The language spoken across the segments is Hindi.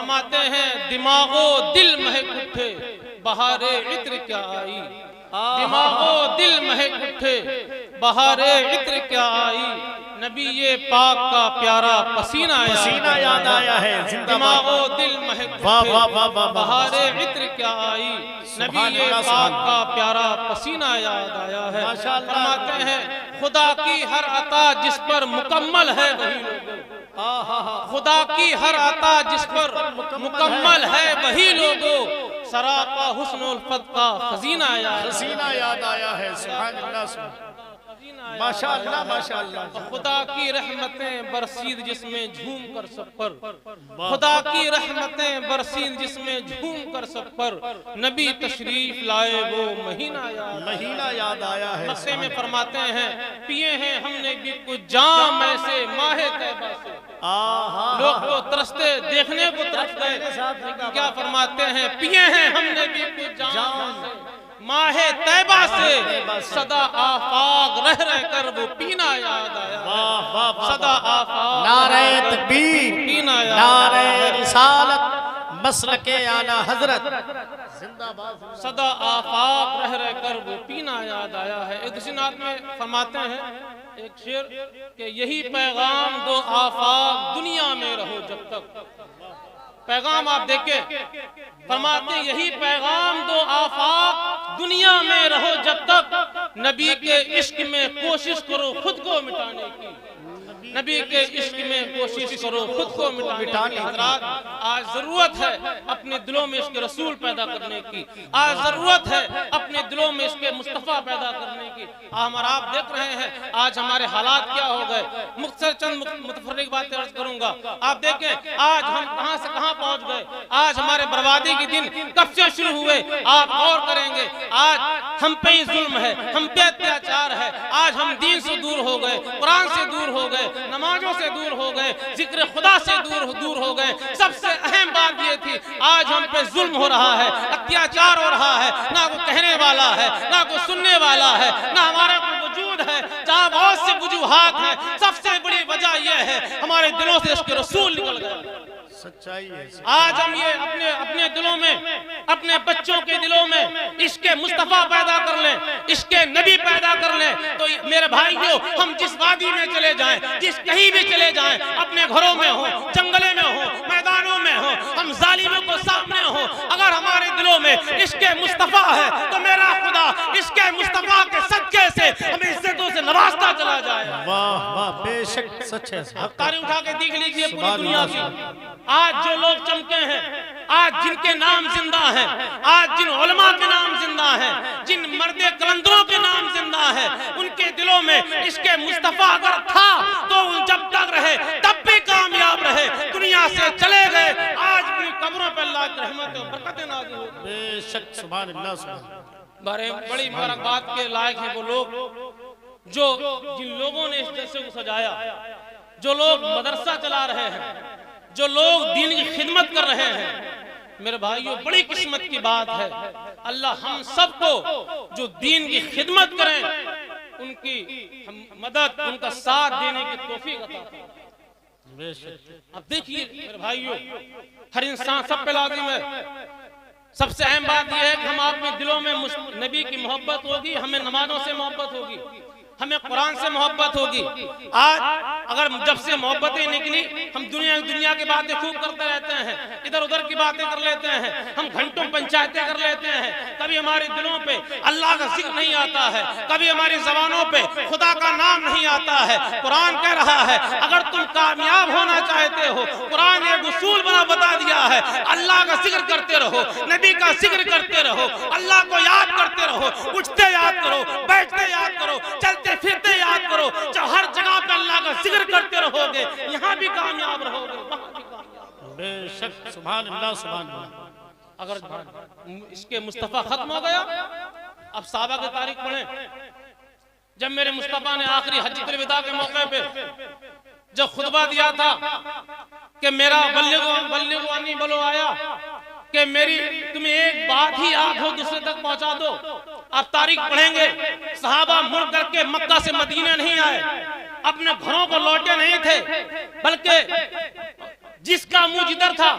फरमाते हैं दिमागो दिल महक उठे बहारे इत्र क्या आई, दिमागो दिल महक उठे बहारे इत्र क्या आई, नबी ये पाक का प्यारा पसीना याद आया है। दिमागो दिल महक उठे बहारे इत्र क्या आई, नबी ये पाक का प्यारा पसीना याद आया है। फरमाते हैं खुदा की हर अता जिस पर मुकम्मल है वही लोगों, खुदा की हर अता जिस पर मुकम्मल है वही लोगों, सरापा हुस्न उल्फत का खजीना याद आया है। सुभान अल्लाह, माशाअल्लाह माशाअल्लाह। खुदा की रहमतें बरसीद जिसमें झूम कर सब पर, खुदा की रहमतें बरसीद जिसमें झूम कर सब पर, नबी तशरीफ लाए वो महीना याद आया है। मक्के में फरमाते हैं पिए हैं हमने भी कुछ जाम ऐसे माहे तैबा से, लोग तो तरसते देखने को तरस गए, क्या फरमाते हैं पिए हैं हमने भी कुछ जाम माहे तैबा से, सदा आफाक रह रह कर वो पीना याद आया, सदा आफाक नारे तकबीर, पीना नारे रिसालत, मसलके आला हजरत जिंदाबाद, सदा आफाक रह रह कर वो पीना याद आया है। एक दूसरी नात में फरमाते हैं एक शेर कि यही पैगाम दो आफाक दुनिया में रहो जब तक, पैगाम आप देखें फरमाते यही पैगाम दो आफाक दुनिया में रहो जब तक, नबी के इश्क में कोशिश करो खुद को मिटाने की, नबी के इश्क में कोशिश करो खुद को मिटाने की। आज जरूरत है अपने दिलों में इसके रसूल पैदा करने की, आज जरूरत है अपने दिलों में इसके मुस्तफा पैदा करने की। हमारा आप देख रहे हैं आज हमारे हालात क्या हो गए। मुख्तसर चंद मुतफर्रिक बातें अर्ज करूंगा। आप देखें आज हम कहां से कहां पहुंच गए, आज हमारे बर्बादी के दिन कब से शुरू हुए आप गौर करेंगे। आज हम पे ही जुल्म है, हम पे अत्याचार है, आज हम दीन से दूर हो गए, कुरान से दूर हो गए, नमाजों से दूर हो गए, जिक्र खुदा से दूर हो गए। सबसे अहम बात ये थी आज हम पे जुल्म हो रहा है, अत्याचार हो रहा है, ना कोई कहने वाला है, ना कोई सुनने वाला है, ना हमारा कोई वजूद है, जहाँ बहुत से वजूहात है। सबसे बड़ी वजह यह है हमारे दिलों से इसके रसूल निकल गए। सच्चाई है। आज हम ये अपने दिलों में, अपने बच्चों के दिलों में इसके मुस्तफा पैदा कर लें, इसके नबी पैदा कर लें, तो मेरे भाइयों हम जिस वादी में चले जाएं, जिस कहीं भी चले जाएं, अपने घरों में हो, जंगले में हो, मैदानों में हो, हम जालिमों को सामने हो, अगर हमारे दिलों में इसके मुस्तफा है तो मेरा खुदा इसके मुस्तफा के सदके से हमें इज्जतों से नवाजता चला जाए। वाह वाह, बेशक सच है। तारीफ उठा के देख लीजिए पूरी दुनिया की, आज जो लोग चमके हैं, आज जिनके नाम जिंदा हैं, आज जिन उलमा के नाम जिंदा हैं, जिन मर्दे कलंदरों के नाम जिंदा हैं, उनके दिलों में इसके मुस्तफा अगर था तो जब तक रहे तब भी कामयाब रहे। दुनिया से चले गए, आज अपनी कब्रों पर अल्लाह की रहमत और बरकतें नाज़िल होती हैं। बेशक सुभान अल्लाह सुभान। बड़ी मुबारकबाद के लायक हैं वो लोग जो जिन लोगों ने इस जलसे को सजाया, जो लोग मदरसा चला रहे हैं, जो लोग दीन की खिदमत कर रहे हैं। मेरे भाइयों बड़ी किस्मत की बात है, अल्लाह हम सबको जो दीन की खिदमत करें उनकी मदद, उनका साथ देने की तौफीक अता फरमाए। अब देखिए मेरे भाइयों हर इंसान सब पे लाजिम है। सबसे अहम बात यह है कि हम अपने दिलों में नबी की मोहब्बत होगी, हमें नमाजों से मोहब्बत होगी, हमें कुरान से मोहब्बत होगी। आज अगर जब से मोहब्बतें निकली हम दुनिया की बातें खूब करते रहते हैं, इधर उधर की बातें कर लेते हैं, हम घंटों पंचायतें कर लेते हैं, कभी हमारे दिलों पे अल्लाह का जिक्र नहीं आता है, कभी हमारी जबानों पे खुदा का नाम नहीं आता है। कुरान कह रहा है अगर तुम कामयाब होना चाहते हो, कुरान ने एक उसूल बता दिया है, अल्लाह का जिक्र करते रहो, नबी का जिक्र करते रहो, अल्लाह को याद करते रहो, उठते याद करो, बैठते याद करो, चलते फिरते याद करो। जब हर जगह पे अल्लाह का जिक्र करते रहोगे यहाँ भी कामयाब रहोगे, वहाँ भी कामयाब। बेशक सुभान अल्लाह सुभान अल्लाह। अगर इसके मुस्तफा खत्म हो गया, अब साहबा की तारीख पढ़ें। जब मेरे मुस्तफा ने आखिरी हज्जतुल विदा के मौके पे जब खुतबा दिया था कि मेरा बल्लिगु अन्नी बलो आया, कि मेरी तुम्हें एक बात ही याद हो दूसरे तक पहुंचा दो। आप तारीख पढ़ेंगे, सहाबा मुड़ करके मक्का से मदीना नहीं आए, अपने घरों को लौटे नहीं थे, बल्कि जिसका मुंह जिधर था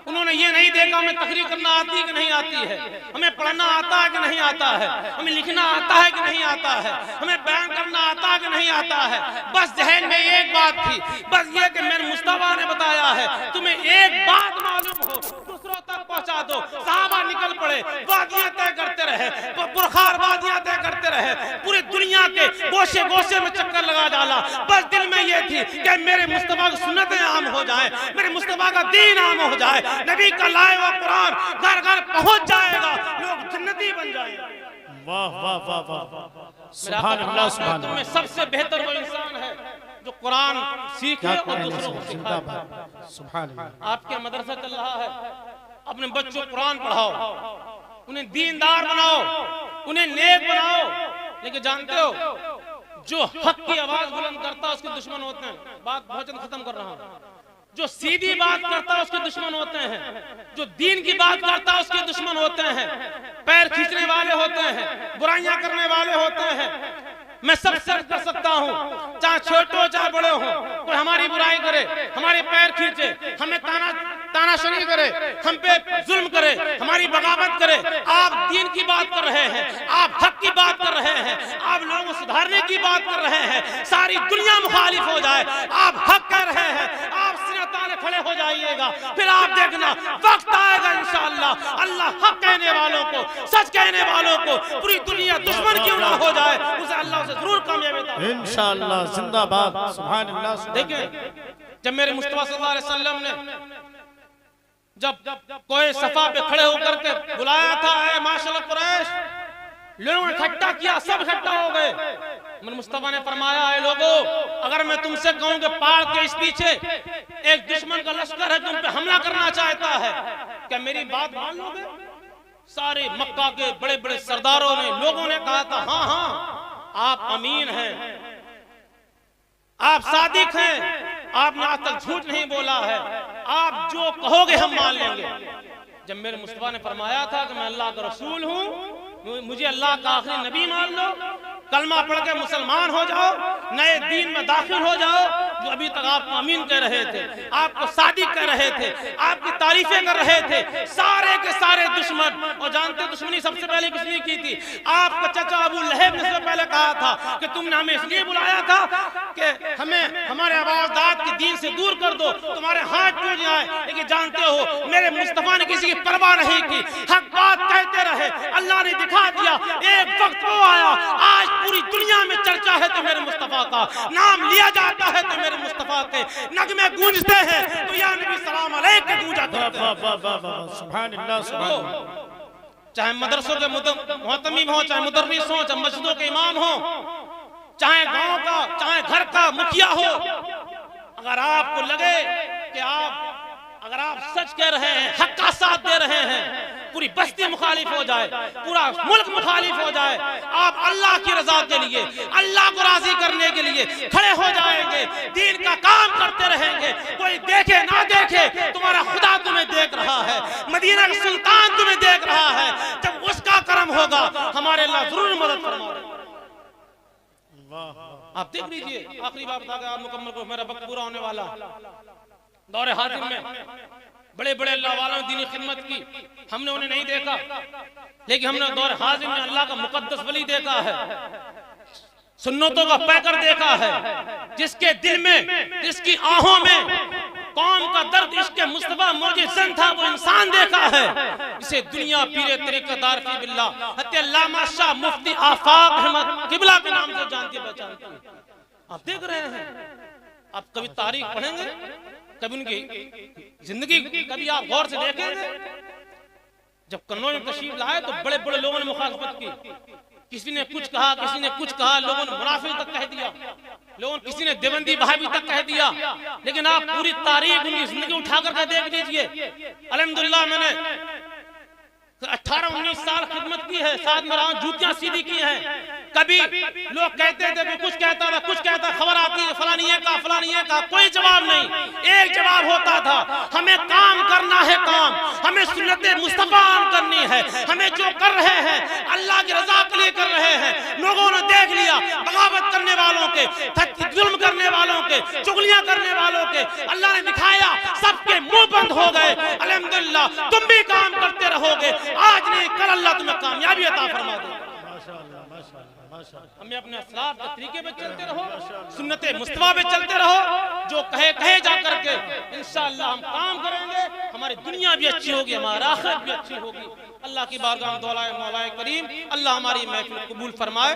उन्होंने हमने ये नहीं देखा हमें तकरीर करना आती है कि नहीं आती है, हमें पढ़ना आता है कि नहीं आता है, हमें लिखना आता है कि नहीं आता है, हमें बयान करना आता है कि नहीं आता है। बस जहन में एक बात थी, बस ये कि मेरे मुस्तफा ने बताया है तुम्हें एक बात मालूम हो दूसरों तक पहुंचा दो। साहबा निकल पड़े, वादियां तय करते रहे, पुरखार वादियां तय करते रहे, पूरी दुनिया के गोशे गोशे में चक्कर लगा डाला। बस दिल में ये थी कि मेरे मुस्तफा की सुन्नतें आम हो जाए, मेरे मुस्तफा का दीन आम हो जाए, नबी का लाया हुआ कुरान घर घर पहुंच जाएगा, लोग जन्नती बन जाएंगे। वाह वाह वाह वाह, सुभान अल्लाह सुभान अल्लाह। में सबसे बेहतर वो इंसान है जो कुरान सीखे और दूसरों को सिखाए। सुभान अल्लाह। आपके मदरसा चल रहा है, अपने बच्चों को कुरान पढ़ाओ, उन्हें दीनदार बनाओ, उन्हें नेक बनाओ। लेकिन जानते हो जो हक की आवाज बुलंद करता है उसके दुश्मन होते हैं। बात भोजन खत्म कर रहा हूं। जो सीधी बात करता है उसके दुश्मन होते हैं, जो दीन की बात करता है उसके दुश्मन होते हैं, पैर खींचने वाले होते हैं, बुराइयां करने वाले होते हैं। मैं सब सर्च कर सकता हूँ, चाहे छोटे हो चाहे बड़े हो, कोई हमारी बुराई करे, हमारे पैर खींचे, हमें तानाशाही करे, हम पे जुल्म करे, हमारी बगावत करे। आप दीन की बात कर रहे हैं, आप हक की बात कर रहे हैं, आप लोगों को सुधारने की बात कर रहे हैं, सारी दुनिया मुखालिफ हो जाए, आप हक कर रहे हैं, आप सीना ताने खड़े हो जाइएगा। फिर आप देखना वक्त आएगा इंशाअल्लाह, अल्लाह हक कहने वालों को, सच कहने वालों को, पूरी दुनिया दुश्मन क्यों ना हो जाए, उसे अल्लाह से जरूर कामयाबी देगा इंशाअल्लाह। जिंदाबाद, सुभान अल्लाह। देखिए जब मेरे मुस्तफा सल्लल्लाहु अलैहि वसल्लम ने जब कोई सफा पे खड़े होकर के बुलाया था, ऐ माशर कुरैश, लोगों ने इकट्ठा किया, सब इकट्ठा हो गए। मेरे मुस्तफा ने फरमाया, ऐ लोगों, अगर मैं तुमसे कहूं कि पहाड़ के इस पीछे एक दुश्मन का लश्कर है तुम पे हमला करना चाहता है, क्या मेरी बात मान लोगे? सारे मक्का के बड़े बड़े सरदारों ने, लोगों ने कहा था हाँ हाँ आप अमीन हैं, आप सादिक हैं, आपने आज तक झूठ नहीं बोला है, आप जो कहोगे हम मान लेंगे। जब मेरे मुस्तफा ने फरमाया था कि मैं अल्लाह का रसूल हूं, मुझे अल्लाह का आखिरी नबी मान लो, कलमा पढ़ के मुसलमान हो जाओ, नए दीन में दाखिल हो जाओ, जो अभी तक आपको अमीन कह रहे थे, आपको सादिक कह रहे थे, आपकी तारीफें कर रहे थे, सारे के सारे दुश्मन। और जानते दुश्मनी सबसे पहले किसने की थी? आपका चाचा अबू लहब ने सबसे पहले कहा था कि तुमने हमें इसलिए बुलाया था कि हमें हमारे आवाज़दाद के दीन से दूर कर दो, तुम्हारे हाथ टूट जाए। लेकिन जानते हो मेरे मुस्तफा ने किसी की परवाह नहीं की, हक बात कहते रहे, अल्लाह ने दिखा दिया। एक वक्त वो आया, आज पूरी दुनिया में चर्चा है तो मेरे मुस्तफा का नाम लिया जाता है, तो मेरे मुस्तफा के नगमे गूंजते हैं, तो या नबी सलाम अलैकुम गूंजा करते हैं। सुभान अल्लाह सुभान अल्लाह। चाहे मदरसों के मुहतमिम हो, चाहे मुदर्रिस हो, चाहे मस्जिदों के इमाम हो, चाहे गांव का, चाहे घर का मुखिया हो, अगर आपको लगे कि अगर आप सच कह रहे हैं, हक का साथ दे रहे हैं, पूरी बस्ती मुखालिफ हो जाए, पूरा मुल्क मुखालिफ हो जाए, आप अल्लाह की रजा के लिए, अल्लाह को राजी करने के लिए खड़े हो जाएंगे, दीन का काम करते रहेंगे। कोई देखे ना देखे, तुम्हारा खुदा तुम्हें देख रहा है, मदीना का सुल्तान तुम्हें देख रहा है। जब उसका करम होगा हमारे अल्लाह जरूर मदद फरमाएगा। आप देख लीजिए, आखिरी बात बता आप मुकम्मल को, मेरा वक्त पूरा होने वाला। दौरे हाजिर में बड़े बड़े अल्लाह वालों ने दीनी खिदमत की, हमने उन्हें नहीं देखा, लेकिन हमने दौरे हाजिर में अल्लाह का मुकद्दस वली देखा है, सुन्नतों का पैकर देखा है, जिसके दिल में, जिसकी आंखों में कौम का दर्द इश्क़ मुस्तफा मौजूद था, वो इंसान देखा है जिसे दुनिया पीरे तरीक़तदार की बिल्ला हत्या अल्लामा शाह मुफ्ती आफाक अहमद किबला के नाम से जानती पहचानती है। आप देख रहे हैं, आप कभी तारीख पढ़ेंगे, कभी उनकी जिंदगी कभी आप गौर से देखेंगे। जब कन्नौज में तशरीफ लाए तो बड़े बड़े लोगों ने मुखालफत की, किसी ने कुछ कहा, किसी ने कुछ कहा, लोगों ने मुनाफिक तक कह दिया, लोगों किसी ने देवबंदी भाभी तक कह दिया। लेकिन आप पूरी तारीख उनकी जिंदगी उठा करके देख लीजिए। अल्हम्दुलिल्लाह मैंने 18-19 साल खिदमत की है, साथ में रहा, जूतियां सीधी की हैं। कभी लोग कहते थे कि कुछ कहता था, कुछ कहता, खबर आती है फलानिए का, कोई जवाब नहीं। एक जवाब होता था, हमें काम करना है, काम हमें हमें सुन्नत मुस्तफा करनी है। हमें जो कर रहे हैं अल्लाह की रजा के लिए कर रहे हैं। लोगों ने देख लिया, बगावत करने वालों के, जुल्म करने वालों के, चुगलियां करने वालों के अल्लाह ने दिखाया, सबके मुंह बंद हो गए। अल्हम्दुलिल्लाह तुम भी काम करते रहोगे, आज नहीं कल अल्लाह तुम्हें कामयाबी अता फरमा देगा। हमें अपने असलाफ के तरीके पे चलते रहो, सुन्नत मुस्तफा पे चलते रहो, जो कहे जा करके इंशाअल्लाह हम काम करेंगे, हमारी दुनिया भी अच्छी होगी, हमारी आखिरत भी अच्छी होगी। अल्लाह की बारगाह में दुआ है मौला करीम अल्लाह हमारी महफिल कबूल फरमाए।